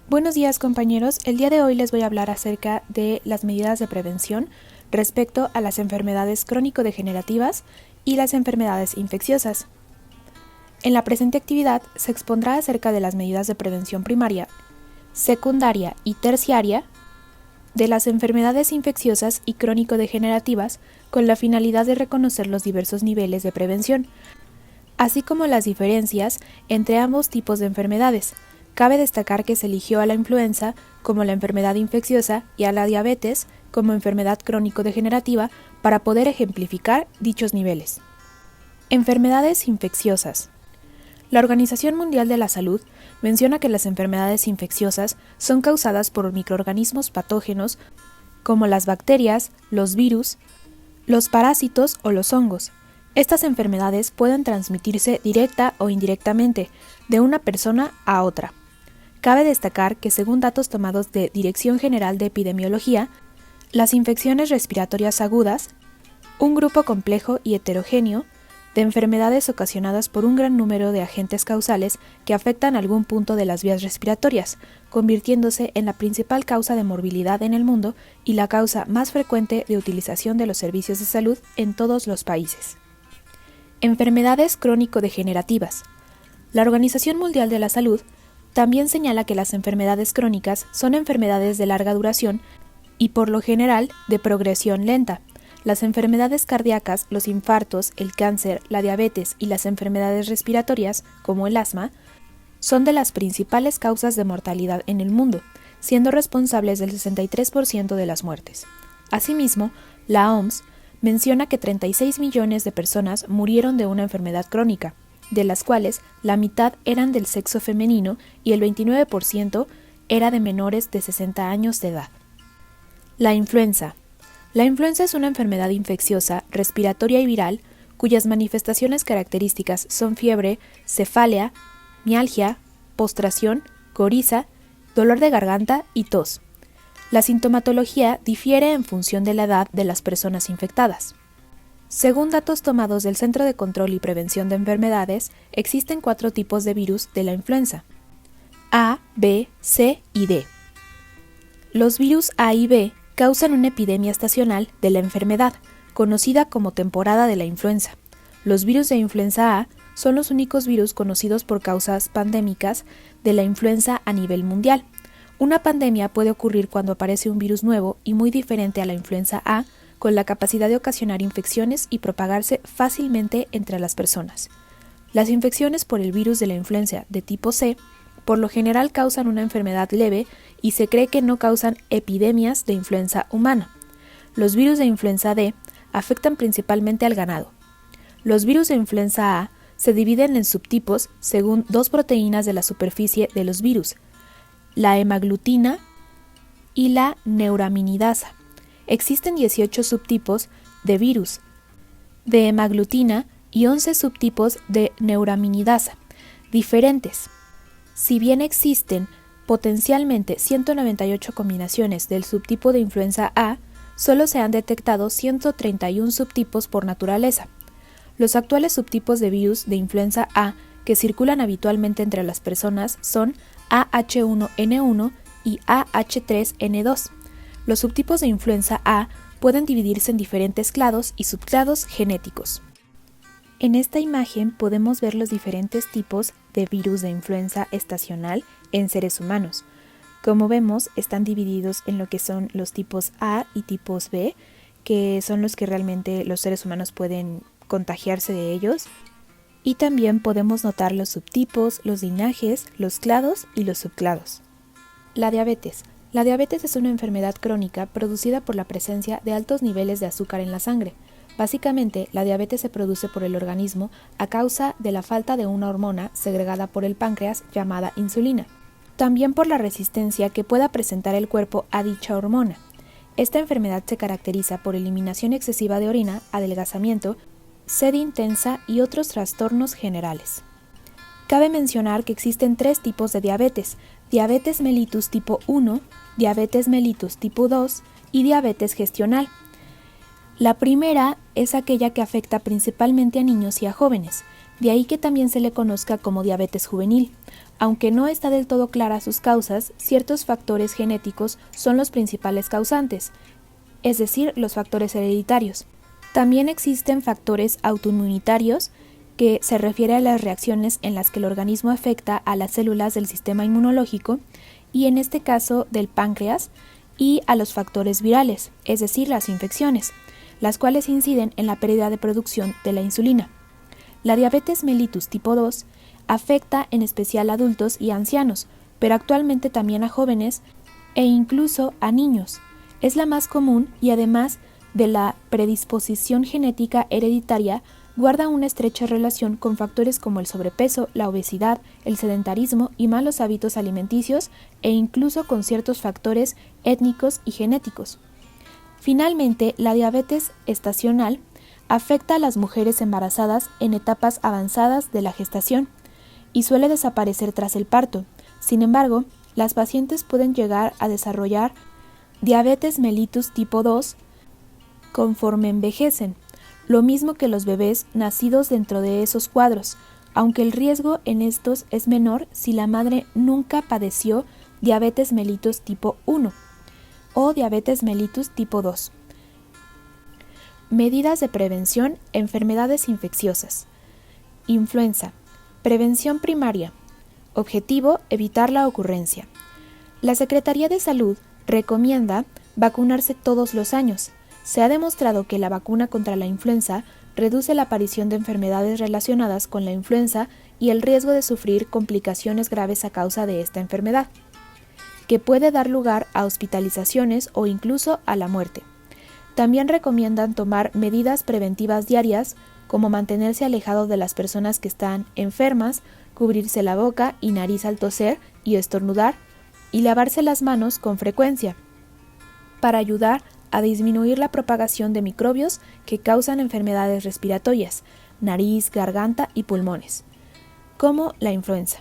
Buenos días, compañeros. El día de hoy les voy a hablar acerca de las medidas de prevención respecto a las enfermedades crónico-degenerativas y las enfermedades infecciosas. En la presente actividad se expondrá acerca de las medidas de prevención primaria, secundaria y terciaria de las enfermedades infecciosas y crónico-degenerativas con la finalidad de reconocer los diversos niveles de prevención, así como las diferencias entre ambos tipos de enfermedades. Cabe destacar que se eligió a la influenza como la enfermedad infecciosa y a la diabetes como enfermedad crónico-degenerativa para poder ejemplificar dichos niveles. Enfermedades infecciosas. La Organización Mundial de la Salud menciona que las enfermedades infecciosas son causadas por microorganismos patógenos como las bacterias, los virus, los parásitos o los hongos. Estas enfermedades pueden transmitirse directa o indirectamente de una persona a otra. Cabe destacar que, según datos tomados de Dirección General de Epidemiología, las infecciones respiratorias agudas, un grupo complejo y heterogéneo de enfermedades ocasionadas por un gran número de agentes causales que afectan algún punto de las vías respiratorias, convirtiéndose en la principal causa de morbilidad en el mundo y la causa más frecuente de utilización de los servicios de salud en todos los países. Enfermedades crónico-degenerativas. La Organización Mundial de la Salud también señala que las enfermedades crónicas son enfermedades de larga duración y por lo general de progresión lenta. Las enfermedades cardíacas, los infartos, el cáncer, la diabetes y las enfermedades respiratorias, como el asma, son de las principales causas de mortalidad en el mundo, siendo responsables del 63% de las muertes. Asimismo, la OMS menciona que 36 millones de personas murieron de una enfermedad crónica, de las cuales la mitad eran del sexo femenino y el 29% era de menores de 60 años de edad. La influenza. La influenza es una enfermedad infecciosa, respiratoria y viral, cuyas manifestaciones características son fiebre, cefalea, mialgia, postración, coriza, dolor de garganta y tos. La sintomatología difiere en función de la edad de las personas infectadas. Según datos tomados del Centro de Control y Prevención de Enfermedades, existen 4 tipos de virus de la influenza: A, B, C y D. Los virus A y B causan una epidemia estacional de la enfermedad, conocida como temporada de la influenza. Los virus de influenza A son los únicos virus conocidos por causas pandémicas de la influenza a nivel mundial. Una pandemia puede ocurrir cuando aparece un virus nuevo y muy diferente a la influenza A, con la capacidad de ocasionar infecciones y propagarse fácilmente entre las personas. Las infecciones por el virus de la influenza de tipo C por lo general causan una enfermedad leve y se cree que no causan epidemias de influenza humana. Los virus de influenza D afectan principalmente al ganado. Los virus de influenza A se dividen en subtipos según 2 proteínas de la superficie de los virus, la hemaglutina y la neuraminidasa. Existen 18 subtipos de virus de hemaglutina y 11 subtipos de neuraminidasa diferentes. Si bien existen potencialmente 198 combinaciones del subtipo de influenza A, solo se han detectado 131 subtipos por naturaleza. Los actuales subtipos de virus de influenza A que circulan habitualmente entre las personas son AH1N1 y AH3N2. Los subtipos de influenza A pueden dividirse en diferentes clados y subclados genéticos. En esta imagen podemos ver los diferentes tipos de virus de influenza estacional en seres humanos. Como vemos, están divididos en lo que son los tipos A y tipos B, que son los que realmente los seres humanos pueden contagiarse de ellos. Y también podemos notar los subtipos, los linajes, los clados y los subclados. La diabetes. La diabetes es una enfermedad crónica producida por la presencia de altos niveles de azúcar en la sangre. Básicamente, la diabetes se produce por el organismo a causa de la falta de una hormona segregada por el páncreas llamada insulina. También por la resistencia que pueda presentar el cuerpo a dicha hormona. Esta enfermedad se caracteriza por eliminación excesiva de orina, adelgazamiento, sed intensa y otros trastornos generales. Cabe mencionar que existen 3 tipos de diabetes: diabetes mellitus tipo 1, diabetes mellitus tipo 2 y diabetes gestional. La primera es aquella que afecta principalmente a niños y a jóvenes, De ahí que también se le conozca como diabetes juvenil. Aunque no está del todo clara sus causas, ciertos factores genéticos son los principales causantes, es decir, los factores hereditarios. También existen factores autoinmunitarios, que se refiere a las reacciones en las que el organismo afecta a las células del sistema inmunológico, y en este caso del páncreas, y a los factores virales, es decir, las infecciones, las cuales inciden en la pérdida de producción de la insulina. La diabetes mellitus tipo 2 afecta en especial a adultos y ancianos, pero actualmente también a jóvenes e incluso a niños. Es la más común y además de la predisposición genética hereditaria, guarda una estrecha relación con factores como el sobrepeso, la obesidad, el sedentarismo y malos hábitos alimenticios e incluso con ciertos factores étnicos y genéticos. Finalmente, la diabetes estacional afecta a las mujeres embarazadas en etapas avanzadas de la gestación y suele desaparecer tras el parto. Sin embargo, las pacientes pueden llegar a desarrollar diabetes mellitus tipo 2 conforme envejecen, lo mismo que los bebés nacidos dentro de esos cuadros, aunque el riesgo en estos es menor si la madre nunca padeció diabetes mellitus tipo 1 o diabetes mellitus tipo 2. Medidas de prevención, enfermedades infecciosas. Influenza. Prevención primaria. Objetivo, evitar la ocurrencia. La Secretaría de Salud recomienda vacunarse todos los años. Se ha demostrado que la vacuna contra la influenza reduce la aparición de enfermedades relacionadas con la influenza y el riesgo de sufrir complicaciones graves a causa de esta enfermedad, que puede dar lugar a hospitalizaciones o incluso a la muerte. También recomiendan tomar medidas preventivas diarias, como mantenerse alejado de las personas que están enfermas, cubrirse la boca y nariz al toser y estornudar, y lavarse las manos con frecuencia, para ayudar a disminuir la propagación de microbios que causan enfermedades respiratorias, nariz, garganta y pulmones, como la influenza.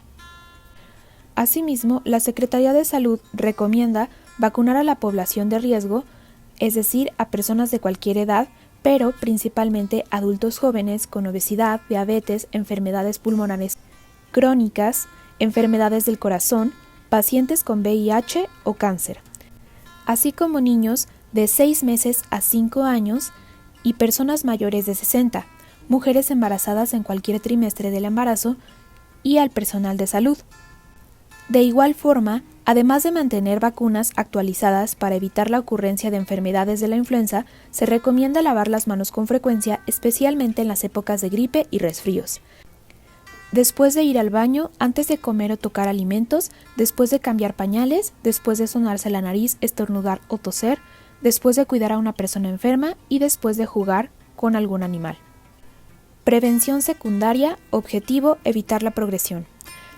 Asimismo, la Secretaría de Salud recomienda vacunar a la población de riesgo, es decir, a personas de cualquier edad, pero principalmente adultos jóvenes con obesidad, diabetes, enfermedades pulmonares crónicas, enfermedades del corazón, pacientes con VIH o cáncer, así como niños de 6 meses a 5 años y personas mayores de 60, mujeres embarazadas en cualquier trimestre del embarazo y al personal de salud. De igual forma, además de mantener vacunas actualizadas para evitar la ocurrencia de enfermedades de la influenza, se recomienda lavar las manos con frecuencia, especialmente en las épocas de gripe y resfríos. Después de ir al baño, antes de comer o tocar alimentos, después de cambiar pañales, después de sonarse la nariz, estornudar o toser, después de cuidar a una persona enferma y después de jugar con algún animal. Prevención secundaria, objetivo, evitar la progresión.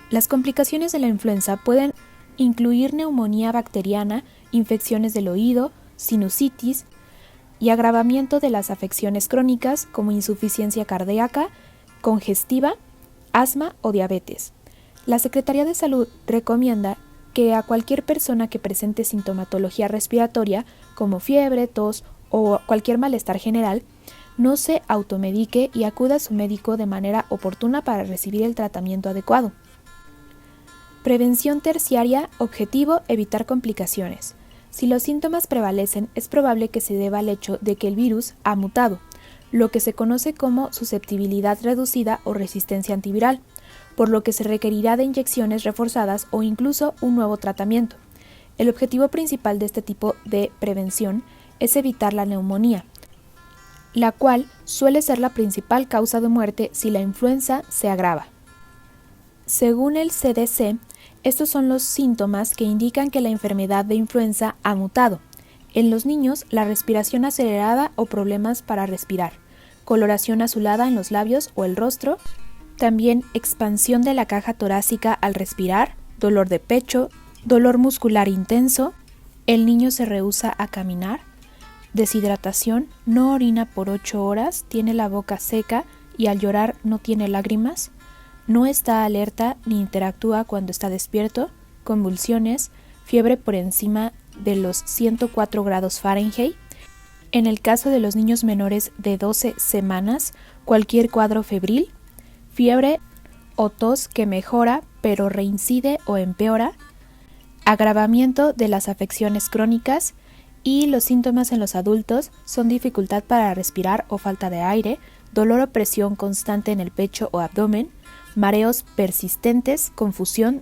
Las complicaciones de la influenza pueden incluir neumonía bacteriana, infecciones del oído, sinusitis y agravamiento de las afecciones crónicas como insuficiencia cardíaca, congestiva, asma o diabetes. La Secretaría de Salud recomienda que a cualquier persona que presente sintomatología respiratoria, como fiebre, tos o cualquier malestar general, no se automedique y acuda a su médico de manera oportuna para recibir el tratamiento adecuado. Prevención terciaria, objetivo, evitar complicaciones. Si los síntomas prevalecen, es probable que se deba al hecho de que el virus ha mutado, lo que se conoce como susceptibilidad reducida o resistencia antiviral, por lo que se requerirá de inyecciones reforzadas o incluso un nuevo tratamiento. El objetivo principal de este tipo de prevención es evitar la neumonía, la cual suele ser la principal causa de muerte si la influenza se agrava. Según el CDC, estos son los síntomas que indican que la enfermedad de influenza ha mutado. En los niños, la respiración acelerada o problemas para respirar, coloración azulada en los labios o el rostro, también expansión de la caja torácica al respirar, dolor de pecho, dolor muscular intenso, el niño se rehúsa a caminar, deshidratación, no orina por 8 horas, tiene la boca seca y al llorar no tiene lágrimas, no está alerta ni interactúa cuando está despierto, convulsiones, fiebre por encima de los 104 grados Fahrenheit. En el caso de los niños menores de 12 semanas, cualquier cuadro febril, fiebre o tos que mejora pero reincide o empeora, agravamiento de las afecciones crónicas, y los síntomas en los adultos son dificultad para respirar o falta de aire, dolor o presión constante en el pecho o abdomen, mareos persistentes, confusión,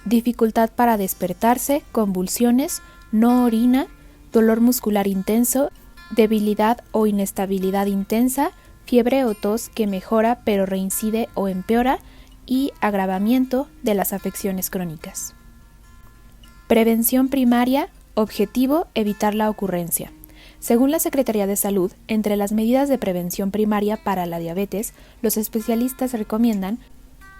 dificultad para despertarse, convulsiones, no orina, dolor muscular intenso, debilidad o inestabilidad intensa, fiebre o tos que mejora pero reincide o empeora, y agravamiento de las afecciones crónicas. Prevención primaria. Objetivo: evitar la ocurrencia. Según la Secretaría de Salud, entre las medidas de prevención primaria para la diabetes, los especialistas recomiendan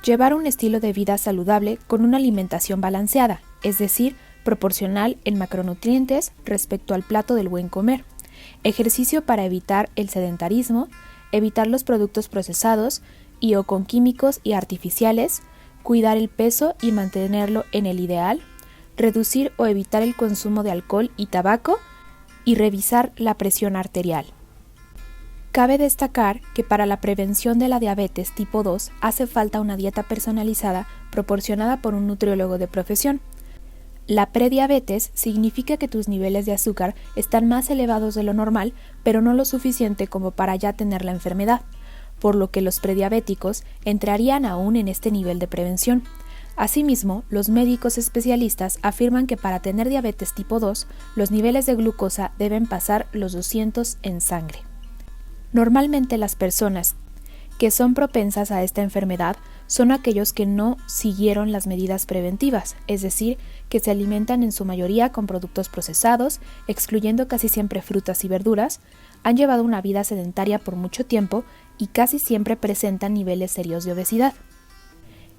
llevar un estilo de vida saludable con una alimentación balanceada, es decir, proporcional en macronutrientes respecto al plato del buen comer, ejercicio para evitar el sedentarismo, evitar los productos procesados y o con químicos y artificiales, cuidar el peso y mantenerlo en el ideal, reducir o evitar el consumo de alcohol y tabaco, y revisar la presión arterial. Cabe destacar que para la prevención de la diabetes tipo 2 hace falta una dieta personalizada proporcionada por un nutriólogo de profesión. La prediabetes significa que tus niveles de azúcar están más elevados de lo normal, pero no lo suficiente como para ya tener la enfermedad, por lo que los prediabéticos entrarían aún en este nivel de prevención. Asimismo, los médicos especialistas afirman que para tener diabetes tipo 2, los niveles de glucosa deben pasar los 200 en sangre. Normalmente las personas que son propensas a esta enfermedad son aquellos que no siguieron las medidas preventivas, es decir, que se alimentan en su mayoría con productos procesados, excluyendo casi siempre frutas y verduras, han llevado una vida sedentaria por mucho tiempo y casi siempre presentan niveles serios de obesidad.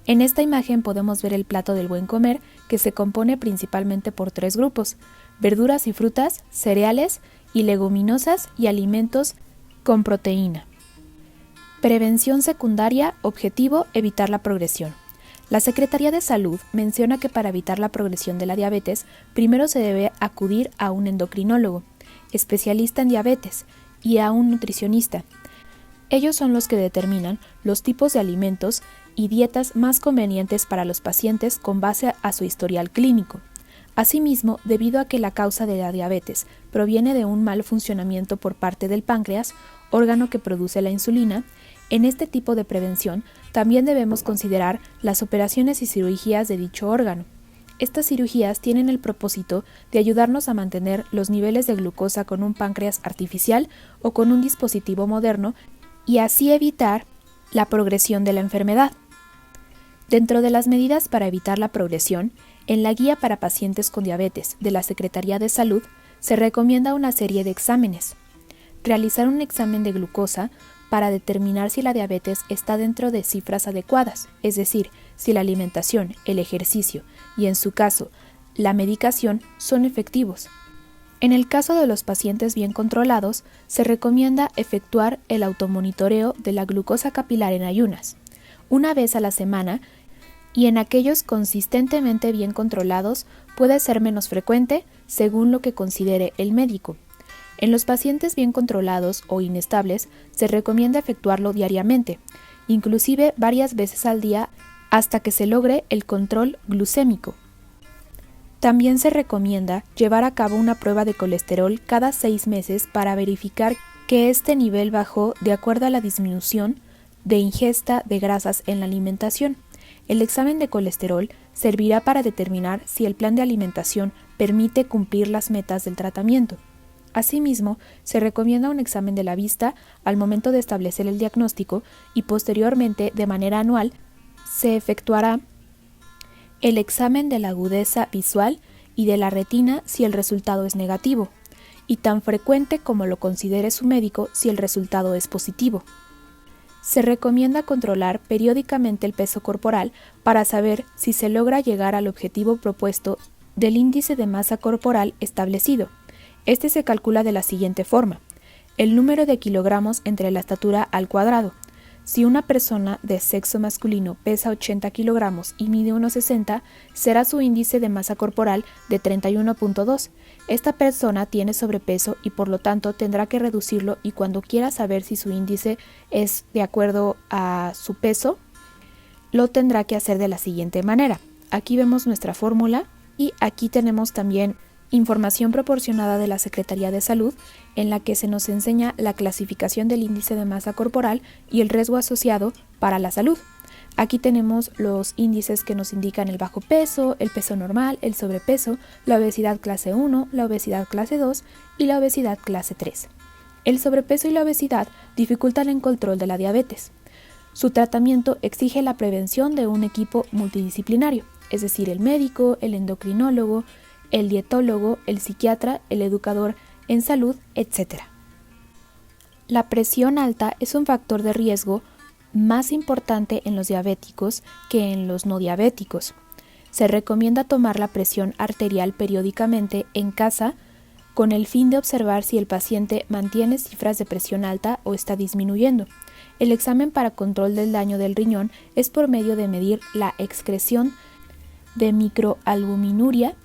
En esta imagen podemos ver el plato del buen comer, que se compone principalmente por 3 grupos: verduras y frutas, cereales y leguminosas y alimentos con proteína. Prevención secundaria. Objetivo: evitar la progresión. La Secretaría de Salud menciona que para evitar la progresión de la diabetes, primero se debe acudir a un endocrinólogo, especialista en diabetes, y a un nutricionista. Ellos son los que determinan los tipos de alimentos y dietas más convenientes para los pacientes con base a su historial clínico. Asimismo, debido a que la causa de la diabetes proviene de un mal funcionamiento por parte del páncreas, órgano que produce la insulina, en este tipo de prevención también debemos considerar las operaciones y cirugías de dicho órgano. Estas cirugías tienen el propósito de ayudarnos a mantener los niveles de glucosa con un páncreas artificial o con un dispositivo moderno y así evitar la progresión de la enfermedad. Dentro de las medidas para evitar la progresión, en la guía para pacientes con diabetes de la Secretaría de Salud se recomienda una serie de exámenes. Realizar un examen de glucosa para determinar si la diabetes está dentro de cifras adecuadas, es decir, si la alimentación, el ejercicio y, en su caso, la medicación son efectivos. En el caso de los pacientes bien controlados, se recomienda efectuar el automonitoreo de la glucosa capilar en ayunas, una vez a la semana, y en aquellos consistentemente bien controlados puede ser menos frecuente según lo que considere el médico. En los pacientes bien controlados o inestables se recomienda efectuarlo diariamente, inclusive varias veces al día hasta que se logre el control glucémico. También se recomienda llevar a cabo una prueba de colesterol cada 6 meses para verificar que este nivel bajó de acuerdo a la disminución de ingesta de grasas en la alimentación. El examen de colesterol servirá para determinar si el plan de alimentación permite cumplir las metas del tratamiento. Asimismo, se recomienda un examen de la vista al momento de establecer el diagnóstico y posteriormente, de manera anual, se efectuará el examen de la agudeza visual y de la retina si el resultado es negativo, y tan frecuente como lo considere su médico si el resultado es positivo. Se recomienda controlar periódicamente el peso corporal para saber si se logra llegar al objetivo propuesto del índice de masa corporal establecido. Este se calcula de la siguiente forma: el número de kilogramos entre la estatura al cuadrado. Si una persona de sexo masculino pesa 80 kilogramos y mide 1,60, será su índice de masa corporal de 31,2. Esta persona tiene sobrepeso y por lo tanto tendrá que reducirlo, y cuando quiera saber si su índice es de acuerdo a su peso, lo tendrá que hacer de la siguiente manera. Aquí vemos nuestra fórmula y aquí tenemos también información proporcionada de la Secretaría de Salud, en la que se nos enseña la clasificación del índice de masa corporal y el riesgo asociado para la salud. Aquí tenemos los índices que nos indican el bajo peso, el peso normal, el sobrepeso, la obesidad clase 1, la obesidad clase 2 y la obesidad clase 3. El sobrepeso y la obesidad dificultan el control de la diabetes. Su tratamiento exige la prevención de un equipo multidisciplinario, es decir, el médico, el endocrinólogo, el dietólogo, el psiquiatra, el educador en salud, etc. La presión alta es un factor de riesgo más importante en los diabéticos que en los no diabéticos. Se recomienda tomar la presión arterial periódicamente en casa con el fin de observar si el paciente mantiene cifras de presión alta o está disminuyendo. El examen para control del daño del riñón es por medio de medir la excreción de microalbuminuria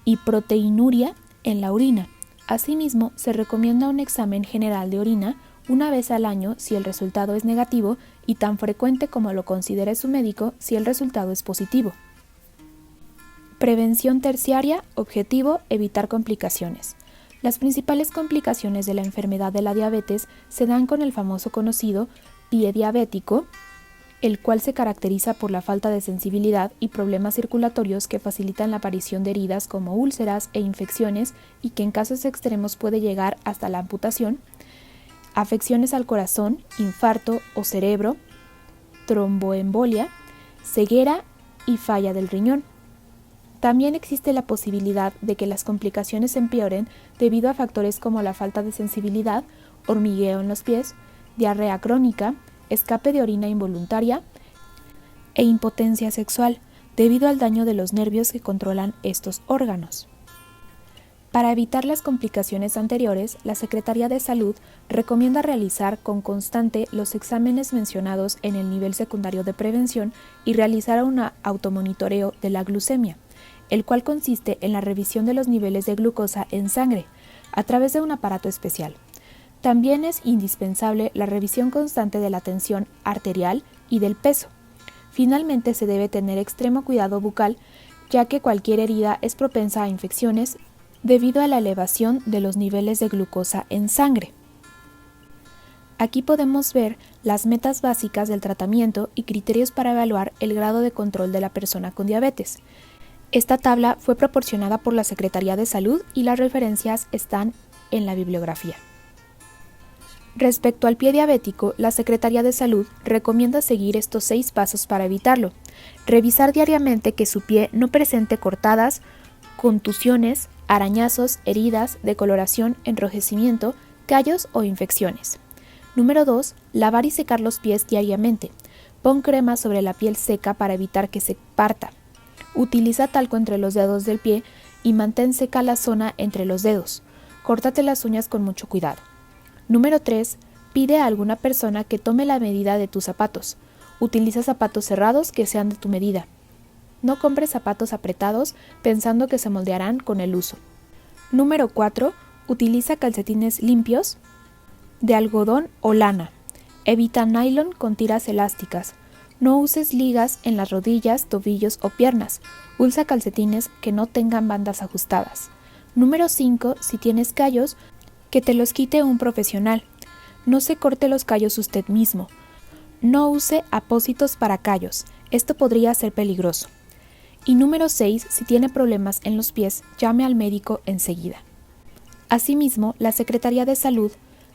y proteinuria en la orina. Asimismo, se recomienda un examen general de orina una vez al año si el resultado es negativo y tan frecuente como lo considere su médico si el resultado es positivo. Prevención terciaria, objetivo, evitar complicaciones. Las principales complicaciones de la enfermedad de la diabetes se dan con el famoso conocido pie diabético, el cual se caracteriza por la falta de sensibilidad y problemas circulatorios que facilitan la aparición de heridas como úlceras e infecciones, y que en casos extremos puede llegar hasta la amputación, afecciones al corazón, infarto o cerebro, tromboembolia, ceguera y falla del riñón. También existe la posibilidad de que las complicaciones empeoren debido a factores como la falta de sensibilidad, hormigueo en los pies, diarrea crónica, escape de orina involuntaria e impotencia sexual, debido al daño de los nervios que controlan estos órganos. Para evitar las complicaciones anteriores, la Secretaría de Salud recomienda realizar con constante los exámenes mencionados en el nivel secundario de prevención y realizar un automonitoreo de la glucemia, el cual consiste en la revisión de los niveles de glucosa en sangre a través de un aparato especial. También es indispensable la revisión constante de la tensión arterial y del peso. Finalmente, se debe tener extremo cuidado bucal, ya que cualquier herida es propensa a infecciones debido a la elevación de los niveles de glucosa en sangre. Aquí podemos ver las metas básicas del tratamiento y criterios para evaluar el grado de control de la persona con diabetes. Esta tabla fue proporcionada por la Secretaría de Salud y las referencias están en la bibliografía. Respecto al pie diabético, la Secretaría de Salud recomienda seguir estos 6 pasos para evitarlo. Revisar diariamente que su pie no presente cortadas, contusiones, arañazos, heridas, decoloración, enrojecimiento, callos o infecciones. Número 2. Lavar y secar los pies diariamente. Pon crema sobre la piel seca para evitar que se parta. Utiliza talco entre los dedos del pie y mantén seca la zona entre los dedos. Córtate las uñas con mucho cuidado. Número 3. Pide a alguna persona que tome la medida de tus zapatos. Utiliza zapatos cerrados que sean de tu medida. No compres zapatos apretados pensando que se moldearán con el uso. Número 4. Utiliza calcetines limpios de algodón o lana. Evita nylon con tiras elásticas. No uses ligas en las rodillas, tobillos o piernas. Usa calcetines que no tengan bandas ajustadas. Número 5. Si tienes callos, que te los quite un profesional. No se corte los callos usted mismo. No use apósitos para callos. Esto podría ser peligroso. Y número 6. Si tiene problemas en los pies, llame al médico enseguida. Asimismo, la Secretaría de Salud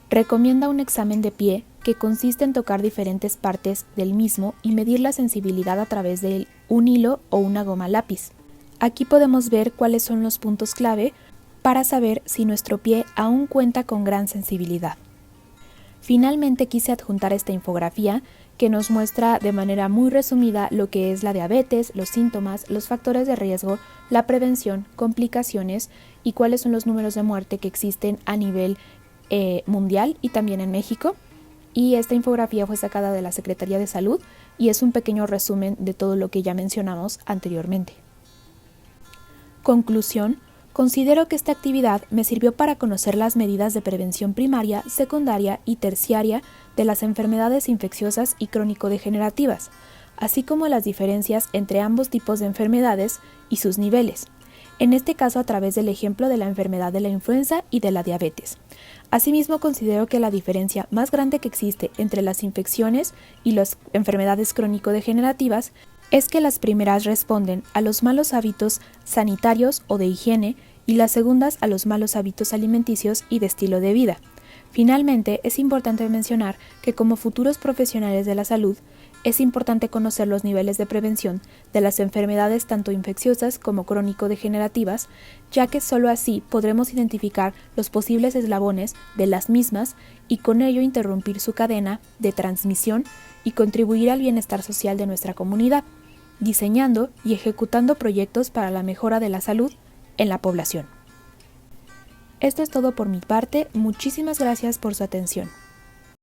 recomienda un examen de pie que consiste en tocar diferentes partes del mismo y medir la sensibilidad a través de un hilo o una goma lápiz. Aquí podemos ver cuáles son los puntos clave para saber si nuestro pie aún cuenta con gran sensibilidad. Finalmente quise adjuntar esta infografía que nos muestra de manera muy resumida lo que es la diabetes, los síntomas, los factores de riesgo, la prevención, complicaciones y cuáles son los números de muerte que existen a nivel mundial y también en México. y esta infografía fue sacada de la Secretaría de Salud y es un pequeño resumen de todo lo que ya mencionamos anteriormente. Conclusión. Considero que esta actividad me sirvió para conocer las medidas de prevención primaria, secundaria y terciaria de las enfermedades infecciosas y crónico-degenerativas, así como las diferencias entre ambos tipos de enfermedades y sus niveles, en este caso a través del ejemplo de la enfermedad de la influenza y de la diabetes. Asimismo, considero que la diferencia más grande que existe entre las infecciones y las enfermedades crónico-degenerativas es que las primeras responden a los malos hábitos sanitarios o de higiene y las segundas a los malos hábitos alimenticios y de estilo de vida. Finalmente, es importante mencionar que como futuros profesionales de la salud, es importante conocer los niveles de prevención de las enfermedades tanto infecciosas como crónico-degenerativas, ya que sólo así podremos identificar los posibles eslabones de las mismas y con ello interrumpir su cadena de transmisión y contribuir al bienestar social de nuestra comunidad, diseñando y ejecutando proyectos para la mejora de la salud en la población. Esto es todo por mi parte, muchísimas gracias por su atención.